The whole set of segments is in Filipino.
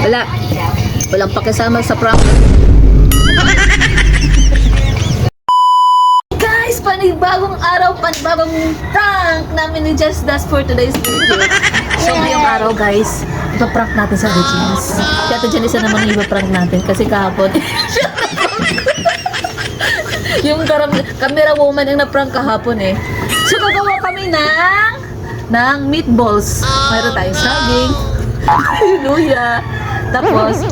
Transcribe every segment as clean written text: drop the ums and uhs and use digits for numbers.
Wala. Walang pakisama sa prank. Guys, panibagong araw, panibagong prank namin ni Just Das for today's video. So, ngayong araw guys, ipaprank natin sa Ate Janice. Si Ate Janice na naman yung ipaprank natin kasi kahapon, yung camera woman ang na-prank kahapon eh. So, gagawa kami ng meatballs. Mayroon tayong saging, luya, tapos,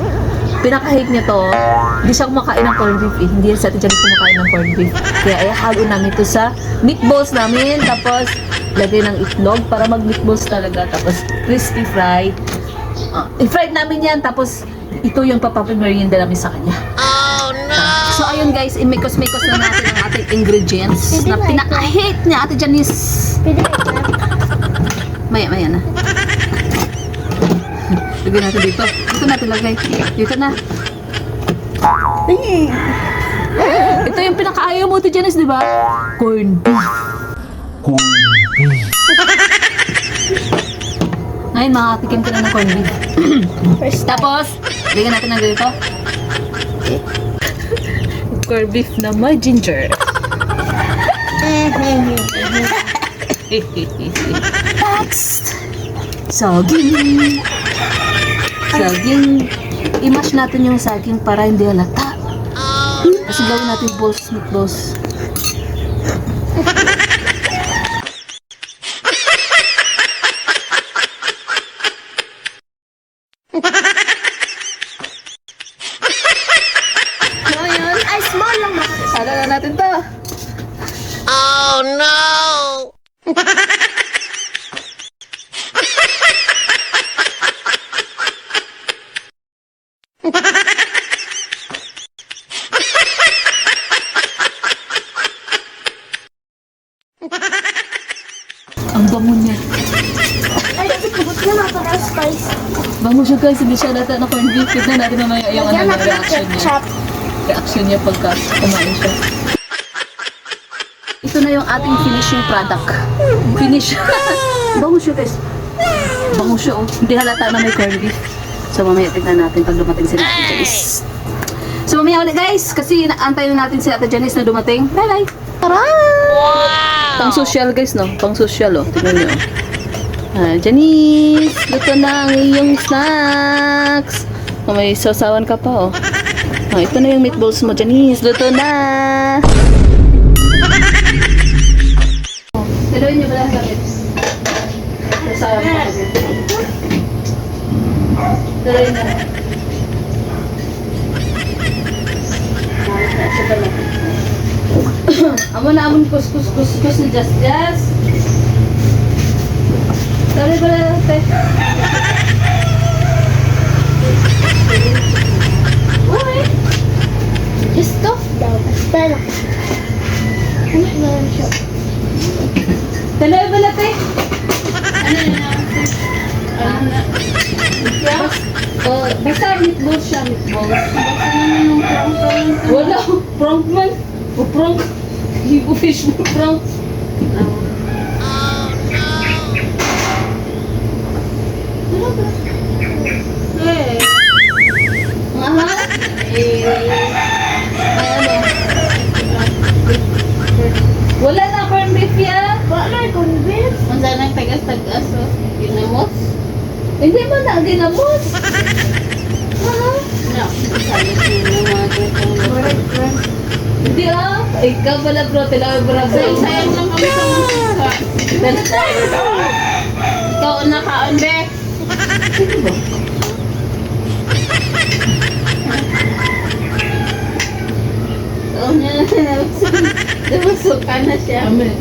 pinakahig niya to, hindi siya kumakain ng corned beef eh. Hindi sa Ate Janice kumakain ng corned beef. Kaya ihalo namin ito sa meatballs namin. Tapos, lagay ng itlog para mag-meatballs talaga. Tapos, crispy fry. I-fried namin yan. Tapos, ito yung papapimerienda namin sa kanya. Oh, no! So, ayun guys, imikos-mikos na natin ang ating ingredients na pinakahig niya Ate Janice. Maya na. Lagyan natin dito. Dito natin lagay. Dito na. Ito yung pinakaayaw mo, Ate Janice, di ba? Corned beef. Ngayon, makakatikim ka na ng corned beef. Tapos, lagyan natin ng dito. Corned beef na may ginger. Next! Saging. I-mash natin yung saging para hindi halata. Kasi gawin natin meatballs. Ngayon, ay small lang. Sala na natin to. Oh no! Ang bango niya. Ay, ikabot na mga para spice. Bango siya guys, hindi siya nata na corned beef. Tignan natin naman yung Lagyan natin ng reaction niya. ketchup. Reaction niya pagka kumain siya. Ito na yung ating finishing product. Finish. Bango siya guys. Bango siya oh. Hindi halata na may corned beef. So mamaya tignan natin pag dumating si Ate Janice. So mamaya ulit guys, kasi antayin natin si Ate Janice na dumating. Bye bye! Tara! Wow! Pang social guys no? Pang social oh. Tignan nyo. Janice! Luto na ang iyong snacks! Oh, may sasawan ka pa oh. Ito na yung meatballs mo Janice. Luto na! Tiluin nyo ba lang bakit? Sasawan ka pa. Tiluin na. Amon kus ni Just. Sabi ba lang, te? Uy! Stop daw. Basta lang. Ano na lang siya? Dalawa ba lang, te? Ano na? Basta meatballs siya, meatballs. Wala, prank man. O prank. Higo fish mo, prank. Eh. Mahal? Wala na corned beef yan. Wala na convince. Ang sana tagas-tagas o ginamos. Hindi mo na ginamos. No, sabi ko yung mga ginamos. Hindi ah. Ikaw pala bro, tilaw bro. Sayang lang kami sa musa. Ikaw ang nakaon, be. Oo niya na. Dumasuka na siya. Amen.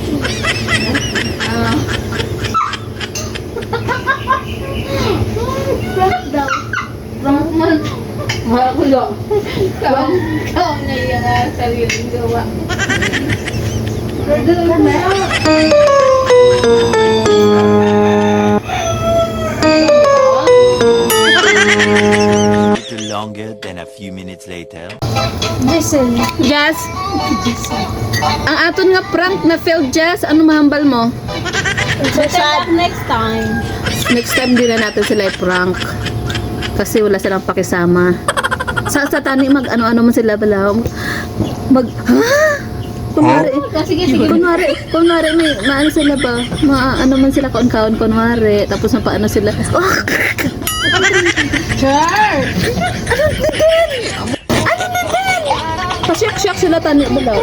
Prank daw. Prank man. Wala. Ikaw na yung sariling gawa. Little longer than a few minutes later. Listen. Jazz, ang aton nga prank na failed Jazz, ano mahambal mo? Better luck next time. Next time din na natin sila i-prank. Kasi wala silang pakisama. Sa tani mag ano-ano man sila bala. Kunwari, Sige, sige. kunwari may maano sila ba? Ano man sila kaon-kaon kunwari, tapos paano sila. Sure. Pasyak-syak sila tani bala.